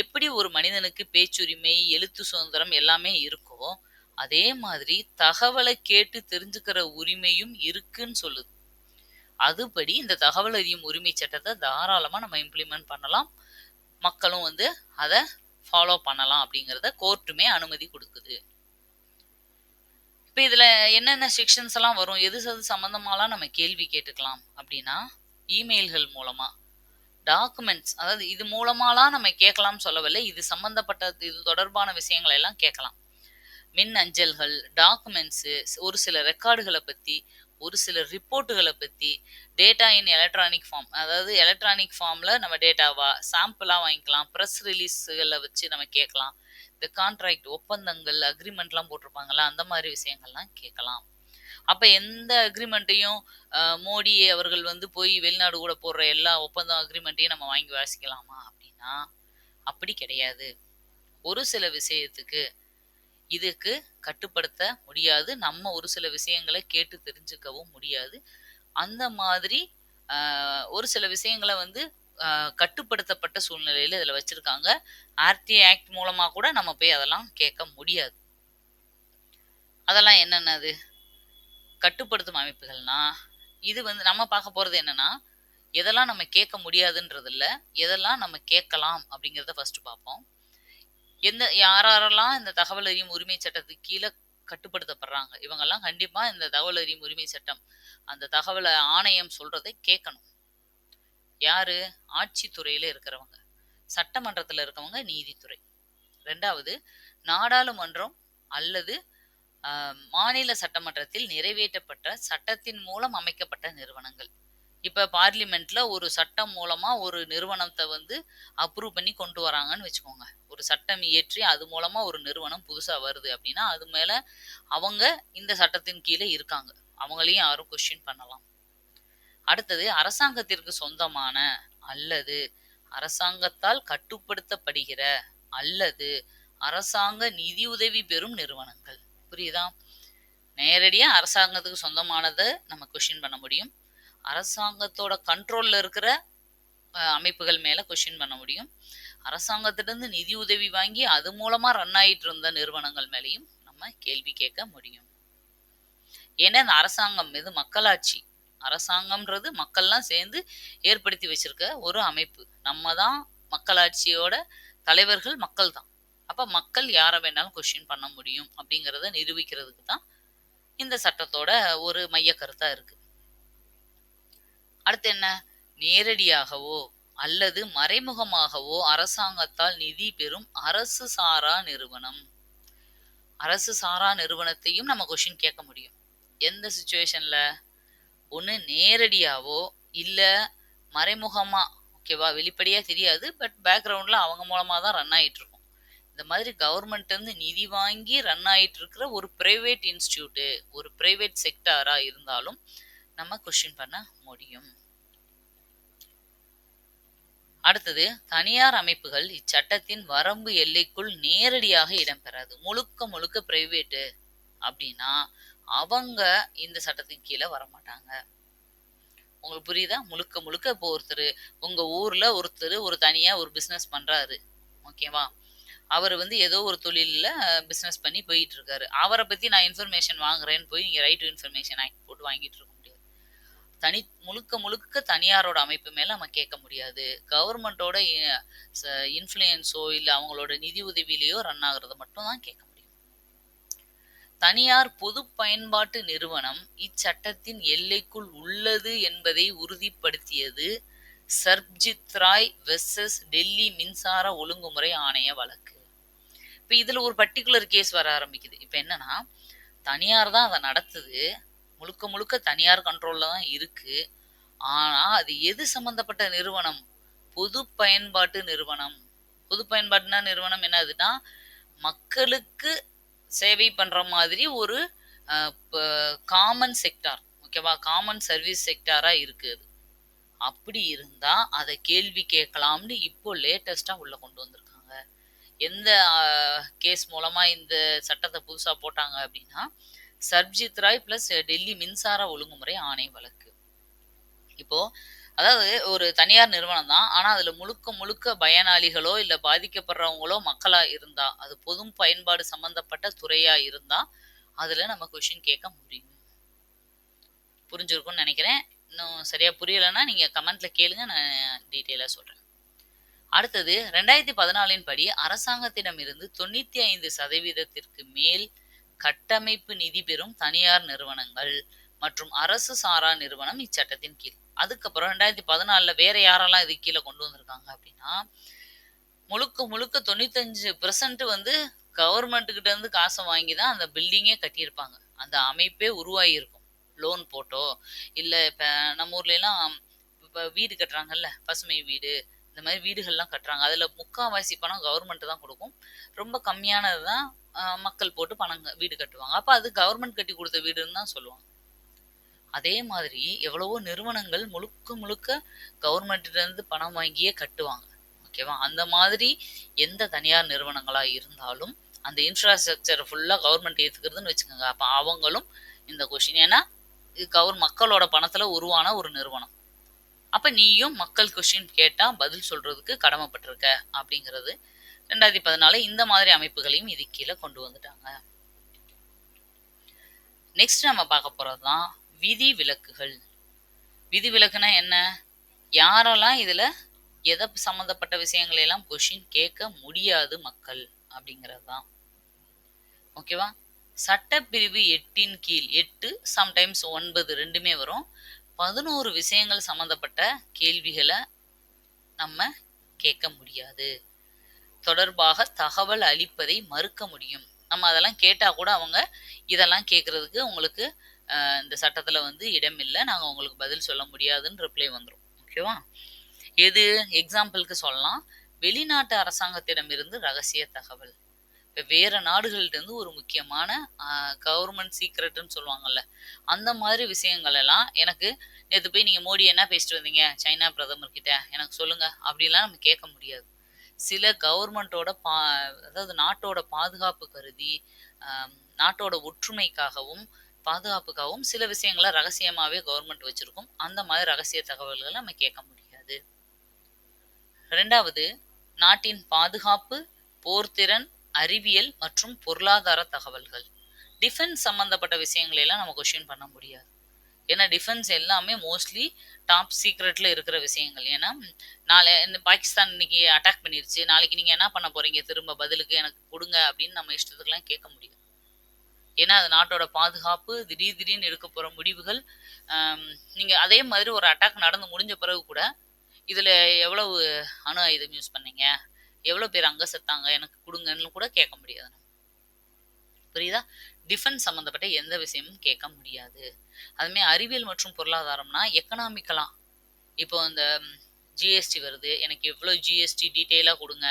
எப்படி ஒரு மனிதனுக்கு பேச்சுரிமை எழுத்து சுதந்திரம் எல்லாமே இருக்கோ அதே மாதிரி தகவலை கேட்டு தெரிஞ்சுக்கிற உரிமையும் இருக்குன்னு சொல்லுது. அதுபடி இந்த தகவல் அறியும் உரிமை சட்டத்தை தாராளமா நம்ம இம்ப்ளிமெண்ட் பண்ணலாம், மக்களும் வந்து அதை ஃபாலோ பண்ணலாம் அப்படிங்கிறத கோர்ட்டுமே அனுமதி கொடுக்குது. இப்போ இதுல என்னென்ன செக்ஷன்ஸ் எல்லாம் வரும், எது சம்பந்தமாலாம் நம்ம கேள்வி கேட்டுக்கலாம் அப்படின்னா இமெயில்கள் மூலமா, டாக்குமெண்ட்ஸ், அதாவது இது மூலமாலாம் நம்ம கேட்கலாம் சொல்லவில்லை, இது சம்பந்தப்பட்ட இது தொடர்பான விஷயங்களை எல்லாம் கேட்கலாம். மின் அஞ்சல்கள், டாக்குமெண்ட்ஸு, ஒரு சில ரெக்கார்டுகளை பற்றி, ஒரு சில ரிப்போர்ட்டுகளை பற்றி, டேட்டா இன் எலக்ட்ரானிக் ஃபார்ம், அதாவது எலக்ட்ரானிக் ஃபார்மில் நம்ம டேட்டாவா சாம்பிளாக வாங்கிக்கலாம், ப்ரெஸ் ரிலீஸுகளை வச்சு நம்ம கேட்கலாம், இந்த கான்ட்ராக்ட் ஒப்பந்தங்கள் அக்ரிமெண்ட்லாம் போட்டிருப்பாங்கல்ல அந்த மாதிரி விஷயங்கள்லாம் கேட்கலாம். அப்போ எந்த அக்ரிமெண்ட்டையும் மோடி அவர்கள் வந்து போய் வெளிநாடு கூட போடுற எல்லா ஒப்பந்தம் அக்ரிமெண்ட்டையும் நம்ம வாங்கி வாசிக்கலாமா அப்படின்னா அப்படி கிடையாது. ஒரு சில விஷயத்துக்கு இதுக்கு கட்டுப்படுத்த முடியாது, நம்ம ஒரு சில விஷயங்களை கேட்டு தெரிஞ்சுக்கவும் முடியாது. அந்த மாதிரி ஒரு சில விஷயங்களை வந்து கட்டுப்படுத்தப்பட்ட சூழ்நிலையில இதுல வச்சிருக்காங்க. ஆர்டிஐ ஆக்ட் மூலமா கூட நம்ம போய் அதெல்லாம் கேட்க முடியாது. அதெல்லாம் என்னென்னது, கட்டுப்படுத்தும் அமைப்புகள்னா இது வந்து நம்ம பார்க்க போறது என்னன்னா, எதெல்லாம் நம்ம கேட்க முடியாதுன்றது இல்ல, எதெல்லாம் நம்ம கேட்கலாம் அப்படிங்கிறத ஃபர்ஸ்ட் பார்ப்போம். யாரெல்லாம் இந்த தகவல் அறியும் உரிமை சட்டத்துக்கு கீழ கட்டுப்படுத்தப்படுறாங்க, இவங்கெல்லாம் கண்டிப்பா இந்த தகவல் அறியும் உரிமை சட்டம், அந்த தகவல ஆணையம் சொல்றதை கேட்கணும். யாரு? ஆட்சித்துறையில இருக்கிறவங்க, சட்டமன்றத்துல இருக்கவங்க, நீதித்துறை. 2வது நாடாளுமன்றம் அல்லது மாநில சட்டமன்றத்தில் நிறைவேற்றப்பட்ட சட்டத்தின் மூலம் அமைக்கப்பட்ட நிறுவனங்கள். இப்ப பார்லிமெண்ட்ல ஒரு சட்டம் மூலமா ஒரு நிறுவனத்தை வந்து அப்ரூவ் பண்ணி கொண்டு வராங்கன்னு வச்சுக்கோங்க. ஒரு சட்டம் இயற்றி அது மூலமா ஒரு நிறுவனம் புதுசா வருது அப்படின்னா அது மேல அவங்க இந்த சட்டத்தின் கீழே இருக்காங்க, அவங்களையும் யாரும் கொஸ்டின் பண்ணலாம். அடுத்தது அரசாங்கத்திற்கு சொந்தமான அல்லது அரசாங்கத்தால் கட்டுப்படுத்தப்படுகிற அல்லது அரசாங்க நிதியுதவி பெறும் நிறுவனங்கள். புரியுதா? நேரடியா அரசாங்கத்துக்கு சொந்தமானதை நம்ம கொஸ்டின் பண்ண முடியும். அரசாங்கத்தோட கண்ட்ரோல்ல இருக்கிற அமைப்புகள் மேல கொஸ்டின் பண்ண முடியும். அரசாங்கத்திலிருந்து நிதி உதவி வாங்கி அது மூலமா ரன் ஆயிட்டு இருந்த நிறுவனங்கள் மேலேயும் நம்ம கேள்வி கேட்க முடியும். ஏன்னா இந்த அரசாங்கம் இது மக்களாட்சி. அரசாங்கம்ன்றது மக்கள்லாம் சேர்ந்து ஏற்படுத்தி வச்சிருக்க ஒரு அமைப்பு. நம்ம தான் மக்களாட்சியோட தலைவர்கள், மக்கள் தான். அப்ப மக்கள் யாரை வேணாலும் கொஸ்டின் பண்ண முடியும் அப்படிங்கிறத நிரூபிக்கிறதுக்கு தான் இந்த சட்டத்தோட ஒரு மைய கருத்தா இருக்கு. அடுத்து என்ன? நேரடியாகவோ அல்லது மறைமுகமாகவோ அரசாங்கத்தால் நிதி பெறும் அரசு சாரா நிறுவனம். அரசு சாரா நிறுவனத்தையும் நம்ம கொஸ்டின் கேட்க முடியும். எந்த சிச்சுவேஷன்ல? ஒன்று நேரடியாவோ இல்ல மறைமுகமா, ஓகேவா, வெளிப்படையா தெரியாது, பட் பேக்ரவுண்ட்ல அவங்க மூலமா தான் ரன் ஆயிட்டு இருக்கும். இந்த மாதிரி கவர்மெண்ட் இருந்து நிதி வாங்கி ரன் ஆயிட்டு இருக்கிற ஒரு பிரைவேட் இன்ஸ்டியூட்டு, ஒரு பிரைவேட் செக்டாரா இருந்தாலும் நம்ம கொஸ்டின் பண்ண முடியும். அடுத்தது தனியார் அமைப்புகள் இச்சட்டத்தின் வரம்பு எல்லைக்குள் நேரடியாக இடம்பெறாது. முழுக்க முழுக்க பிரைவேட்டு அப்படின்னா அவங்க இந்த சட்டத்தின் கீழே வரமாட்டாங்க. உங்களுக்கு புரியுதா? முழுக்க முழுக்க இப்போ ஒருத்தர் உங்க ஊர்ல ஒரு தனியா ஒரு பிசினஸ் பண்றாரு, ஓகேவா, அவர் வந்து ஏதோ ஒரு தொழில பிசினஸ் பண்ணி போயிட்டு இருக்காரு. அவரை பத்தி நான் இன்ஃபர்மேஷன் வாங்குறேன்னு போய் நீங்க ரைட் டு இன்ஃபர்மேஷன் ஆக்ட் போட்டு வாங்கிட்டு இருக்க முடியாது. முழுக்க முழுக்க தனியாரோட அமைப்பு மேல நம்ம கேட்க முடியாது. கவர்மெண்டோட இன்ஃப்ளூயன்ஸோ இல்ல அவங்களோட நிதி உதவியிலையோ ரன் ஆகுறத மட்டும் தான் கேட்க முடியும். தனியார் பொது பயன்பாட்டு நிறுவனம் இச்சட்டத்தின் எல்லைக்குள் உள்ளது என்பதை உறுதிப்படுத்தியது சர்ப்ஜித் ராய் வெர்சஸ் டெல்லி மின்சார ஒழுங்குமுறை ஆணைய வழக்கு. இப்ப இதுல ஒரு பர்டிகுலர் கேஸ் வர ஆரம்பிக்குது. இப்ப என்னன்னா, தனியார் தான் அதை நடத்துது, முழுக்க முழுக்க தனியார் கண்ட்ரோல்ல தான் இருக்கு. ஆனா அது எது சம்பந்தப்பட்ட நிறுவனம்? பொது பயன்பாட்டு நிறுவனம். பொது பயன்பாட்டுனா நிறுவனம் என்னதுன்னா, மக்களுக்கு சேவை பண்ற மாதிரி ஒரு காமன் செக்டார், ஓகேவா, காமன் சர்வீஸ் செக்டாரா இருக்குது. அப்படி இருந்தா அதை கேள்வி கேட்கலாம்னு இப்போ லேட்டஸ்டா உள்ள கொண்டு வந்திருக்காங்க. எந்த கேஸ் மூலமா இந்த சட்டத்தை புதுசா போட்டாங்க அப்படின்னா, சர்ப்ஜித் ராய் பிளஸ் டெல்லி மின்சார ஒழுங்குமுறை ஆணை வழக்கு. இப்போ அதாவது ஒரு தனியார் நிறுவனம் தான், ஆனா அதுல முழுக்க முழுக்க பயனாளிகளோ இல்ல பாதிக்கப்படுறவங்களோ மக்களா இருந்தா, அது பொது பயன்பாடு சம்பந்தப்பட்ட துறையா இருந்தா அதுல நம்ம கொஸ்டின் கேட்க முடியும். புரிஞ்சிருக்கும்னு நினைக்கிறேன். இன்னும் சரியா புரியலைன்னா நீங்க கமெண்ட்ல கேளுங்க, நான் டீட்டெயிலா சொல்றேன். அடுத்தது 2014 படி அரசாங்கத்திடமிருந்து 95% மேல் கட்டமைப்பு நிதி பெறும் தனியார் நிறுவனங்கள் மற்றும் அரசு சாரா நிறுவனம் இச்சட்டத்தின் கீழ். அதுக்கப்புறம் 2014 வேற யாரெல்லாம் இது கீழே கொண்டு வந்திருக்காங்க அப்படின்னா, முழுக்க முழுக்க 95% வந்து கவர்மெண்ட் கிட்ட இருந்து காசை வாங்கி தான் அந்த பில்டிங்கே கட்டியிருப்பாங்க, அந்த அமைப்பே உருவாகி இருக்கும். லோன் போட்டோ இல்ல இப்ப நம்ம ஊர்ல எல்லாம் இப்ப வீடு கட்டுறாங்கல்ல, பசுமை வீடு, இந்த மாதிரி வீடுகள்லாம் கட்டுறாங்க. அதுல முக்கால்வாசி பணம் கவர்மெண்ட் தான் கொடுக்கும், ரொம்ப கம்மியானது தான் மக்கள் போட்டு பணம் வீடு கட்டுவாங்க. அப்ப அது கவர்மெண்ட் கட்டி கொடுத்த வீடுன்னு தான் சொல்லுவாங்க. அதே மாதிரி எவ்வளவோ நிறுவனங்கள் முழுக்க முழுக்க கவர்மெண்ட்ல இருந்து பணம் வாங்கியே கட்டுவாங்க, ஓகேவா. அந்த மாதிரி எந்த தனியார் நிறுவனங்களா இருந்தாலும் அந்த இன்ஃப்ராஸ்ட்ரக்சர் ஃபுல்லா கவர்மெண்ட் ஏத்துக்கிறதுன்னு வச்சுக்கோங்க. அப்ப அவங்களும் இந்த கொஸ்டின், ஏன்னா மக்களோட பணத்துல உருவான ஒரு நிறுவனம், அப்ப நீயும் மக்கள் கொஸ்டின் கேட்டா பதில் சொல்றதுக்கு கடமைப்பட்டிருக்க அப்படிங்கிறது 2014 இந்த மாதிரி அமைப்புகளையும் இது கீழே கொண்டு வந்துட்டாங்க. நெக்ஸ்ட் நம்ம பார்க்க போகிறது தான் விதி விலக்குகள். விதி விலக்குனா என்ன? யாரெல்லாம் இதில் எதை சம்மந்தப்பட்ட விஷயங்களெல்லாம் கொஷின் கேட்க முடியாது மக்கள் அப்படிங்கிறது தான். ஓகேவா? சட்டப்பிரிவு 8 கீழ் 8 சம்டைம்ஸ் 9 ரெண்டுமே வரும். 11 விஷயங்கள் சம்மந்தப்பட்ட கேள்விகளை நம்ம கேட்க முடியாது. தொடர்பாக தகவல் அளிப்பதை மறுக்க முடியும். நம்ம அதெல்லாம் கேட்டால் கூட அவங்க இதெல்லாம் கேட்குறதுக்கு உங்களுக்கு இந்த சட்டத்தில் வந்து இடம் இல்லை, நாங்கள் உங்களுக்கு பதில் சொல்ல முடியாதுன்னு ரிப்ளை வந்துடும். ஓகேவா? எது எக்ஸாம்பிளுக்கு சொல்லலாம், வெளிநாட்டு அரசாங்கத்திடமிருந்து ரகசிய தகவல். இப்போ வேறு நாடுகள்கிட்டருந்து ஒரு முக்கியமான கவர்மெண்ட் சீக்ரெட்டுன்னு சொல்லுவாங்கள்ல, அந்த மாதிரி விஷயங்கள் எல்லாம் எனக்கு நேற்று போய் நீங்கள் மோடி என்ன பேசிட்டு வந்தீங்க சைனா பிரதமர்கிட்ட எனக்கு சொல்லுங்கள் அப்படிலாம் நம்ம கேட்க முடியாது. சில கவர்மெண்ட்டோட அதாவது நாட்டோட பாதுகாப்பு கருதி நாட்டோட ஒற்றுமைக்காகவும் பாதுகாப்புக்காகவும் சில விஷயங்களை ரகசியமாகவே கவர்மெண்ட் வச்சுருக்கும். அந்த மாதிரி ரகசிய தகவல்களை நம்ம கேட்க முடியாது. ரெண்டாவது, நாட்டின் பாதுகாப்பு, போர்த்திறன், அறிவியல் மற்றும் பொருளாதார தகவல்கள். டிஃபென்ஸ் சம்மந்தப்பட்ட விஷயங்களெல்லாம் நம்ம கொஸ்டின் பண்ண முடியாது. ஏன்னா டிஃபென்ஸ் எல்லாமே மோஸ்ட்லி டாப் சீக்ரெட்ல இருக்கிற விஷயங்கள். ஏன்னா நாளை பாகிஸ்தான் இன்னைக்கு அட்டாக் பண்ணிருச்சு, நாளைக்கு நீங்கள் என்ன பண்ண போறீங்க, திரும்ப பதிலுக்கு எனக்கு கொடுங்க அப்படின்னு நம்ம இஷ்டத்துக்குலாம் கேட்க முடியாது. ஏன்னா அது நாட்டோட பாதுகாப்பு, திடீர்னு எடுக்க போகிற முடிவுகள். நீங்கள் அதே மாதிரி ஒரு அட்டாக் நடந்து முடிஞ்ச பிறகு கூட இதில் எவ்வளவு அணு ஆயுதம் யூஸ் பண்ணீங்க, எவ்வளோ பேர் அங்கே செத்தாங்க, எனக்கு கொடுங்கன்னு கூட கேட்க முடியாது. புரியுதா? டிஃபென்ஸ் சம்மந்தப்பட்ட எந்த விஷயமும் கேட்க முடியாது. அதுமாதிரி அறிவியல் மற்றும் பொருளாதாரம்னா எக்கனாமிக்கலா, இப்போ இந்த ஜிஎஸ்டி வருது, எனக்கு எவ்வளோ ஜிஎஸ்டி டீட்டெயிலாக கொடுங்க,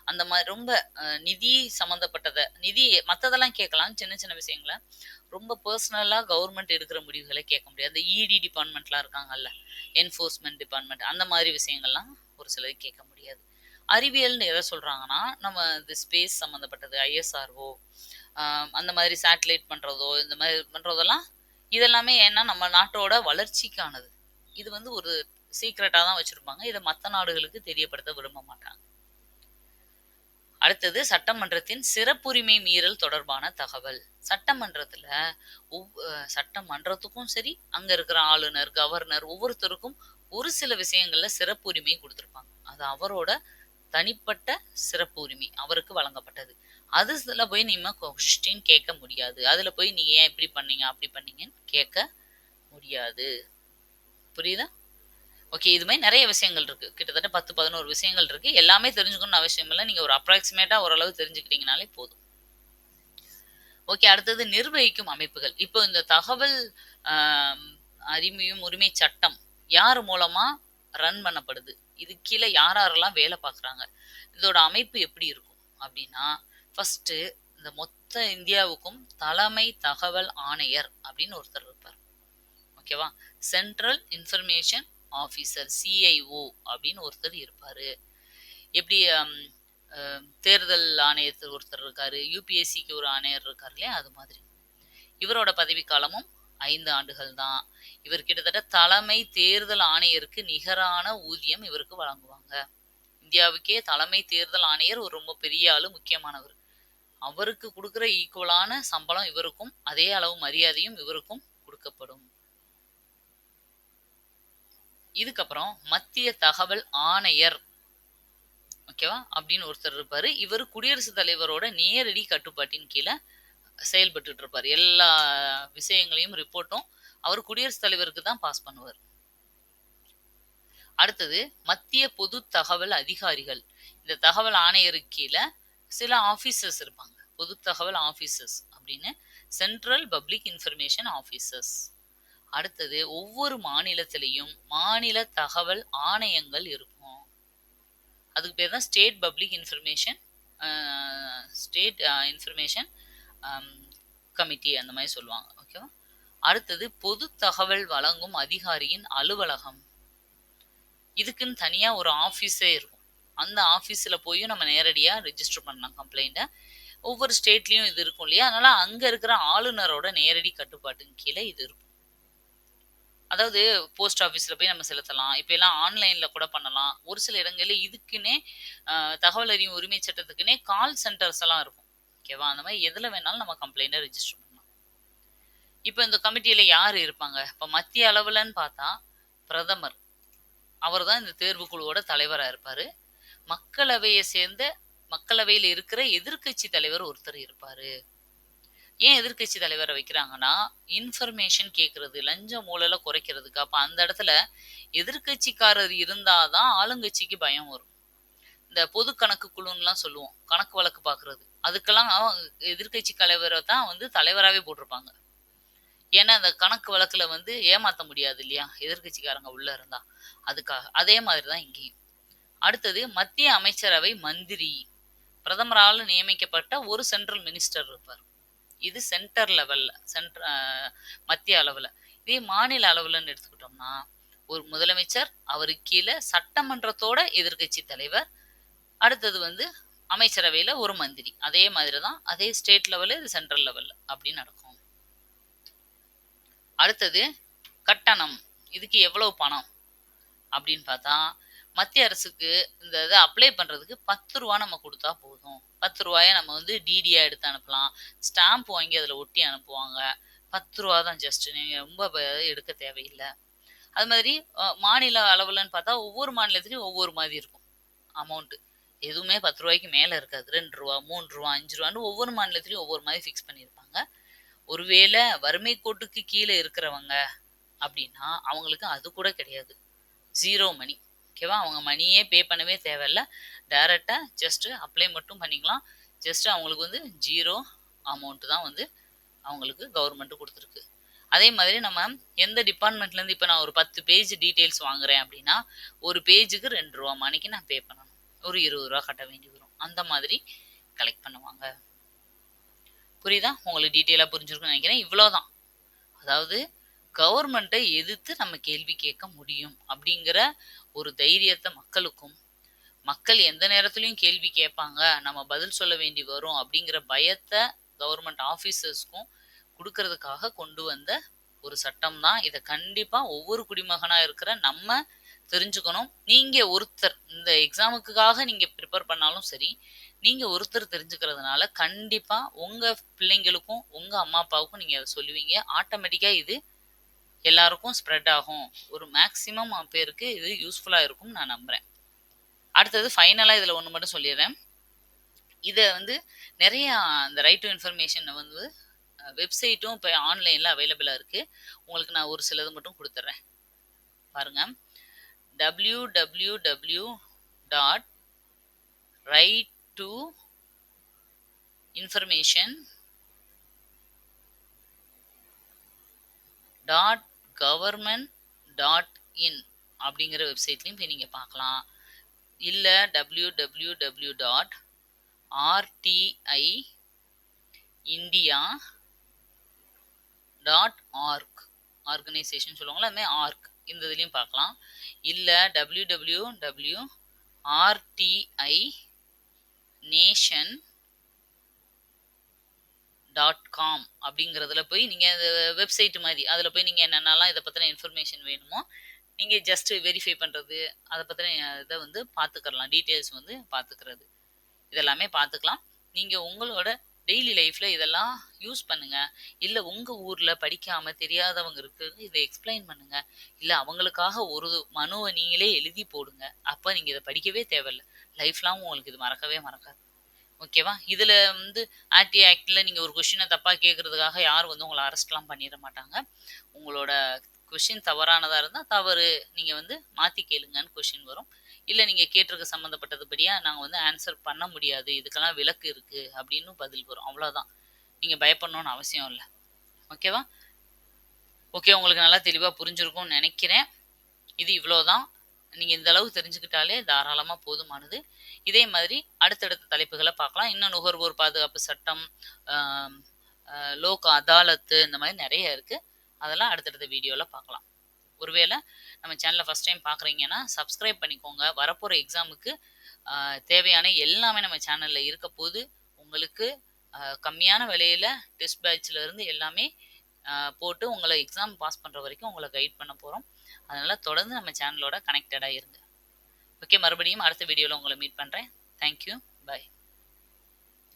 அந்த மாதிரி ரொம்ப நிதி சம்மந்தப்பட்டதை, நிதி மற்றதெல்லாம் கேட்கலாம், சின்ன சின்ன விஷயங்களை ரொம்ப பர்சனலாக கவர்மெண்ட் எடுக்கிற முடிவுகளை கேட்க முடியாது. அந்த இடி டிபார்ட்மெண்ட்லாம் இருக்காங்கல்ல, என்ஃபோர்ஸ்மெண்ட் டிபார்ட்மெண்ட், அந்த மாதிரி விஷயங்கள்லாம் ஒரு சிலது கேட்க முடியாது. அறிவியல்னு எதை சொல்கிறாங்கன்னா, நம்ம இந்த ஸ்பேஸ் சம்மந்தப்பட்டது, ஐஎஸ்ஆர்ஓ, அந்த மாதிரி சேட்டலைட் பண்ணுறதோ, இந்த மாதிரி பண்ணுறதெல்லாம் இதெல்லாமே ஏன்னா நம்ம நாட்டோட வளர்ச்சிக்கானது. இது வந்து ஒரு சீக்ரெட்டாக தான் வச்சுருப்பாங்க, இதை மற்ற நாடுகளுக்கு தெரியப்படுத்த விரும்ப மாட்டாங்க. அடுத்தது, சட்டமன்றத்தின் சிறப்புரிமை மீறல் தொடர்பான தகவல். சட்டமன்றத்தில் சட்டமன்றத்துக்கும் சரி, அங்கே இருக்கிற ஆளுநர், கவர்னர், ஒவ்வொருத்தருக்கும் ஒரு சில விஷயங்களில் சிறப்புரிமை கொடுத்துருப்பாங்க. அது அவரோட தனிப்பட்ட சிறப்பு உரிமை, அவருக்கு வழங்கப்பட்டது. அதுல போய் நீங்க கொஸ்டின் கேட்க முடியாது. அதுல போய் நீங்க ஏன் இப்படி பண்ணீங்க அப்படி பண்ணீங்கன்னு கேட்க முடியாது. புரியுதா? ஓகே, இது மாதிரி நிறைய விஷயங்கள் இருக்கு, கிட்டத்தட்ட 10-11 விஷயங்கள் இருக்கு. எல்லாமே தெரிஞ்சுக்கணும்னு அவசியம் இல்லை, நீங்க ஒரு அப்ராக்சிமேட்டா ஓரளவு தெரிஞ்சுக்கிட்டீங்கனாலே போதும். ஓகே, அடுத்தது நிர்வகிக்கும் அமைப்புகள். இப்போ இந்த தகவல் அறிவியும் உரிமை சட்டம் யார் மூலமா ரன் பண்ணப்படுது, இது கீழே யாரெல்லாம் வேலை பார்க்குறாங்க, இதோட அமைப்பு எப்படி இருக்கும் அப்படின்னா, ஃபர்ஸ்ட் இந்த மொத்த இந்தியாவுக்கும் தலைமை தகவல் ஆணையர் அப்படின்னு ஒருத்தர் இருப்பார். ஓகேவா? சென்ட்ரல் இன்ஃபர்மேஷன் ஆஃபீஸர், சிஐஓ அப்படின்னு ஒருத்தர் இருப்பாரு. எப்படி தேர்தல் ஆணையத்தில் ஒருத்தர் இருக்காரு, யூபிஎஸ்சிக்கு ஒரு ஆணையர் இருக்காரு இல்லையா, அது மாதிரி. இவரோட பதவிக்காலமும் 5 ஆண்டுகள் தான். இவர் கிட்டத்தட்ட தலைமை தேர்தல் ஆணையருக்கு நிகரான ஊதியம் இவருக்கு வழங்குவாங்க. இந்தியாவுக்கே தலைமை தேர்தல் ஆணையர் ஒரு ரொம்ப பெரிய ஆளு, முக்கியமானவர். அவருக்கு கொடுக்குற ஈக்குவலான சம்பளம் இவருக்கும், அதே அளவு மரியாதையும் இவருக்கும் கொடுக்கப்படும். இதுக்கப்புறம் மத்திய தகவல் ஆணையர், ஓகேவா, அப்படின்னு ஒருத்தர் இருப்பாரு. இவர் குடியரசுத் தலைவரோட நேரடி கட்டுப்பாட்டின் கீழே செயல்பட்டு இருப்பார். எல்லா விஷயங்களையும் ரிப்போர்ட்டும் அவர் குடியரசுத் தலைவருக்கு தான் பாஸ் பண்ணுவார். அடுத்தது மத்திய பொது தகவல் அதிகாரிகள். இந்த தகவல் ஆணையருக்கு கீழே சில ஆபீசர்ஸ் இருப்பாங்க, பொது தகவல் ஆபீசர்ஸ் அப்படின்னு, சென்ட்ரல் பப்ளிக் இன்ஃபர்மேஷன் ஆபீசர்ஸ். அடுத்தது ஒவ்வொரு மாநிலத்திலையும் மாநில தகவல் ஆணையங்கள் இருக்கும். அதுக்கு பேர் தான் state public information, state information committee அந்த மாதிரி சொல்லுவாங்க. ஓகேவா? அடுத்தது பொது தகவல் வழங்கும் அதிகாரியின் அலுவலகம். இதுக்குன்னு தனியா ஒரு ஆஃபீஸே இருக்கும். அந்த ஆஃபீஸில் போய் நம்ம நேரடியாக ரெஜிஸ்டர் பண்ணலாம் கம்ப்ளைண்ட்டை. ஒவ்வொரு ஸ்டேட்லேயும் இது இருக்கும் இல்லையா, அதனால அங்கே இருக்கிற ஆளுநரோட நேரடி கட்டுப்பாட்டின் கீழே இது இருக்கும். அதாவது போஸ்ட் ஆஃபீஸில் போய் நம்ம செலுத்தலாம், இப்போ எல்லாம் ஆன்லைனில் கூட பண்ணலாம். ஒரு சில இடங்களில் இதுக்குன்னே தகவல் அறியும் உரிமை சட்டத்துக்குன்னே கால் சென்டர்ஸ் எல்லாம் இருக்கும். ஓகேவா? அந்த மாதிரி எதில் வேணாலும் நம்ம கம்ப்ளைண்ட்டை ரெஜிஸ்டர் பண்ணலாம். இப்ப இந்த கமிட்டியில யார் இருப்பாங்க? இப்ப மத்திய அளவுலன்னு பார்த்தா, பிரதமர். அவர் தான் இந்த தேர்வு குழுவோட தலைவரா இருப்பாரு. மக்களவைய சேர்ந்த மக்களவையில இருக்கிற எதிர்க்கட்சி தலைவர் ஒருத்தர் இருப்பாரு. ஏன் எதிர்க்கட்சி தலைவரை வைக்கிறாங்கன்னா, இன்ஃபர்மேஷன் கேட்கறது, லஞ்ச ஊழல குறைக்கிறதுக்கு. அப்ப அந்த இடத்துல எதிர்க்கட்சிக்காரர் இருந்தாதான் ஆளுங்கட்சிக்கு பயம் வரும். இந்த பொது கணக்கு குழுன்னுலாம் சொல்லுவோம். கணக்கு வழக்கு பார்க்கறது. அதுக்கெல்லாம் எதிர்க்கட்சி தலைவரை தான் வந்து தலைவராவே போட்டிருப்பாங்க. ஏன்னா, அந்த கணக்கு வழக்குல வந்து ஏமாத்த முடியாது இல்லையா? எதிர்க்கட்சிக்காரங்க உள்ள இருந்தா. அதுக்காக. அதே மாதிரி தான் இங்கேயும். அடுத்தது மத்திய அமைச்சரவை மந்திரி. பிரதமரால நியமிக்கப்பட்ட ஒரு சென்ட்ரல் மினிஸ்டர் இருப்பார். இது சென்டர் லெவல்ல, மத்திய அளவுல. இதே மாநில அளவுலன்னு எடுத்துக்கிட்டோம்னா, ஒரு முதலமைச்சர், அவருக்கு கீழே சட்டமன்றத்தோட எதிர்க்கட்சி தலைவர், அடுத்தது வந்து அமைச்சரவையில ஒரு மந்திரி. அதே மாதிரி தான், அதே ஸ்டேட் லெவலு, இது சென்ட்ரல் லெவல்ல அப்படி நடக்கும். அடுத்தது கட்டணம். இதுக்கு எவ்வளவு பணம் அப்படின்னு பார்த்தா, மத்திய அரசுக்கு இந்த இதை அப்ளை பண்றதுக்கு 10 ரூபா நம்ம கொடுத்தா போதும். 10 ரூபாய நம்ம வந்து டிடியா எடுத்து அனுப்பலாம். ஸ்டாம்ப் வாங்கி அதுல ஒட்டி அனுப்புவாங்க. 10 ரூபா தான் ஜஸ்ட். நீங்க ரொம்ப எடுக்க தேவையில்லை. அது மாதிரி மாநில அளவுலன்னு பார்த்தா ஒவ்வொரு மாநிலத்திலையும் ஒவ்வொரு மாதிரி இருக்கும் அமௌண்ட். எதுவுமே 10 ரூபாய்க்கு மேல இருக்காது. 2 ரூபா, 3 ரூபா, 5 ரூபான்னு ஒவ்வொரு மாநிலத்திலையும் ஒவ்வொரு மாதிரி ஃபிக்ஸ் பண்ணியிருப்பாங்க. ஒருவேளை வறுமை கோட்டுக்கு கீழே இருக்கிறவங்க அப்படின்னா அவங்களுக்கு அது கூட கிடையாது. 0 மணி. ஓகேவா? அவங்க மணியே பே பண்ணவே தேவையில்ல. டைரக்டா ஜஸ்ட் அப்ளை மட்டும் பண்ணிக்கலாம். ஜஸ்ட் அவங்களுக்கு வந்து 0 அமௌண்ட் தான் வந்து அவங்களுக்கு கவர்மெண்ட் கொடுத்துருக்கு. அதே மாதிரி நம்ம எந்த டிபார்ட்மெண்ட்ல இருந்து இப்ப நான் ஒரு 10 பேஜ் டீடைல்ஸ் வாங்குறேன் அப்படின்னா, ஒரு பேஜுக்கு 2 ரூபா மணிக்கு நான் பே பண்ணணும். ஒரு 20 ரூபா கட்ட வேண்டி வரும். அந்த மாதிரி கலெக்ட் பண்ணுவாங்க. புரியுதா? உங்களுக்கு டீட்டெயிலா புரிஞ்சிருக்கும்னு நினைக்கிறேன். இவ்வளவுதான். அதாவது கவர்மெண்ட்டை எதிர்த்து நம்ம கேள்வி கேட்க முடியும் அப்படிங்கிற ஒரு தைரியத்தை மக்களுக்கும், மக்கள் எந்த நேரத்திலையும் கேள்வி கேட்பாங்க, நம்ம பதில் சொல்ல வேண்டி வரும் அப்படிங்கிற பயத்தை கவர்மெண்ட் ஆஃபீஸர்ஸ்க்கும் கொடுக்கறதுக்காக கொண்டு வந்த ஒரு சட்டம் தான். இதை கண்டிப்பா ஒவ்வொரு குடிமகனா இருக்கிற நம்ம தெரிஞ்சுக்கணும். நீங்க ஒருத்தர் இந்த எக்ஸாமுக்காக நீங்க ப்ரிப்பேர் பண்ணாலும் சரி, நீங்க ஒருத்தர் தெரிஞ்சுக்கிறதுனால கண்டிப்பா உங்க பிள்ளைங்களுக்கும் உங்க அம்மா அப்பாவுக்கும் நீங்க அதை சொல்லுவீங்க. ஆட்டோமேட்டிக்கா இது எல்லாருக்கும் ஸ்ப்ரெட் ஆகும். ஒரு மேக்சிமம் பேருக்கு இது யூஸ்ஃபுல்லா இருக்கும் நான் நம்புறேன். அடுத்தது ஃபைனலா இதுல ஒண்ணு மட்டும் சொல்லிடுறேன். இதை வந்து நிறைய அந்த ரைட் டு இன்ஃபர்மேஷன் வந்து வெப்சைட்டும் இப்போ ஆன்லைன்ல அவைலபிளா இருக்கு. உங்களுக்கு நான் ஒரு சிலது மட்டும் கொடுத்துட்றேன் பாருங்க. www.right2information.government.in அப்படிங்கிற வெப்சைட்லையும் போய் நீங்க பார்க்கலாம். இல்ல www.rtindia.org ஆர்கனைசேஷன் சொல்லுவாங்களா, அதுமாதிரி ஆர்க் இந்த இதுலையும் பார்க்கலாம். இல்லை www.rtination.com அப்படிங்கிறதுல போய் நீங்கள் இந்த வெப்சைட் மாதிரி அதில் போய் நீங்கள் என்னென்னலாம் இதை பற்றின இன்ஃபர்மேஷன் வேணுமோ நீங்கள் ஜஸ்ட் வெரிஃபை பண்ணுறது, அதை பற்றின இதை வந்து பார்த்துக்கலாம். டீட்டெயில்ஸ் வந்து பார்த்துக்கிறது இதெல்லாமே பார்த்துக்கலாம். நீங்கள் உங்களோட டெய்லி லைஃப்பில் இதெல்லாம் யூஸ் பண்ணுங்கள். இல்லை உங்கள் ஊரில் படிக்காமல் தெரியாதவங்க இருக்குது, இதை எக்ஸ்பிளைன் பண்ணுங்கள். இல்லை அவங்களுக்காக ஒரு மனுவை நீங்களே எழுதி போடுங்க. அப்போ நீங்கள் இதை படிக்கவே தேவையில்லை. லைஃப் லாங் உங்களுக்கு இது மறக்கவே மறக்காது. ஓகேவா? இதில் வந்து ஆக்டில் நீங்கள் ஒரு கொஷினை தப்பாக கேட்குறதுக்காக யாரும் வந்து உங்களை அரெஸ்ட்லாம் பண்ணிட மாட்டாங்க. உங்களோட கொஷின் தவறானதாக இருந்தால் தவறு, நீங்கள் வந்து மாற்றி கேளுங்கன்னு கொஷின் வரும். இல்லை நீங்கள் கேட்டிருக்க சம்மந்தப்பட்டதுபடியாக நாங்கள் வந்து ஆன்சர் பண்ண முடியாது, இதுக்கெல்லாம் விலக்கு இருக்குது அப்படின்னு பதில் வரும். அவ்வளோதான். நீங்கள் பயப்படணும்னு அவசியம் இல்லை. ஓகேவா? ஓகே, உங்களுக்கு நல்லா தெளிவாக புரிஞ்சிருக்கும்னு நினைக்கிறேன். இது இவ்வளோதான். நீங்கள் இந்த அளவு தெரிஞ்சுக்கிட்டாலே தாராளமாக போதுமானது. இதே மாதிரி அடுத்தடுத்த தலைப்புகளை பார்க்கலாம். இன்னும் நுகர்வோர் பாதுகாப்பு சட்டம், லோக் அதாலத்து, இந்த மாதிரி நிறைய இருக்குது. அதெல்லாம் அடுத்தடுத்த வீடியோவில் பார்க்கலாம். ஒருவேளை நம்ம சேனலை ஃபஸ்ட் டைம் பார்க்குறீங்கன்னா சப்ஸ்கிரைப் பண்ணிக்கோங்க. வரப்போகிற எக்ஸாமுக்கு தேவையான எல்லாமே நம்ம சேனலில் இருக்க போது. உங்களுக்கு கம்மியான விலையில் டெஸ்ட் பேட்சில் இருந்து எல்லாமே போட்டு உங்களை எக்ஸாம் பாஸ் பண்ணுற வரைக்கும் உங்களை கைட் பண்ண போகிறோம். அதனால் தொடர்ந்து நம்ம சேனலோட கனெக்டடாக இருங்க. ஓகே, மறுபடியும் அடுத்த வீடியோவில் உங்களை மீட் பண்ணுறேன். Thank you, by.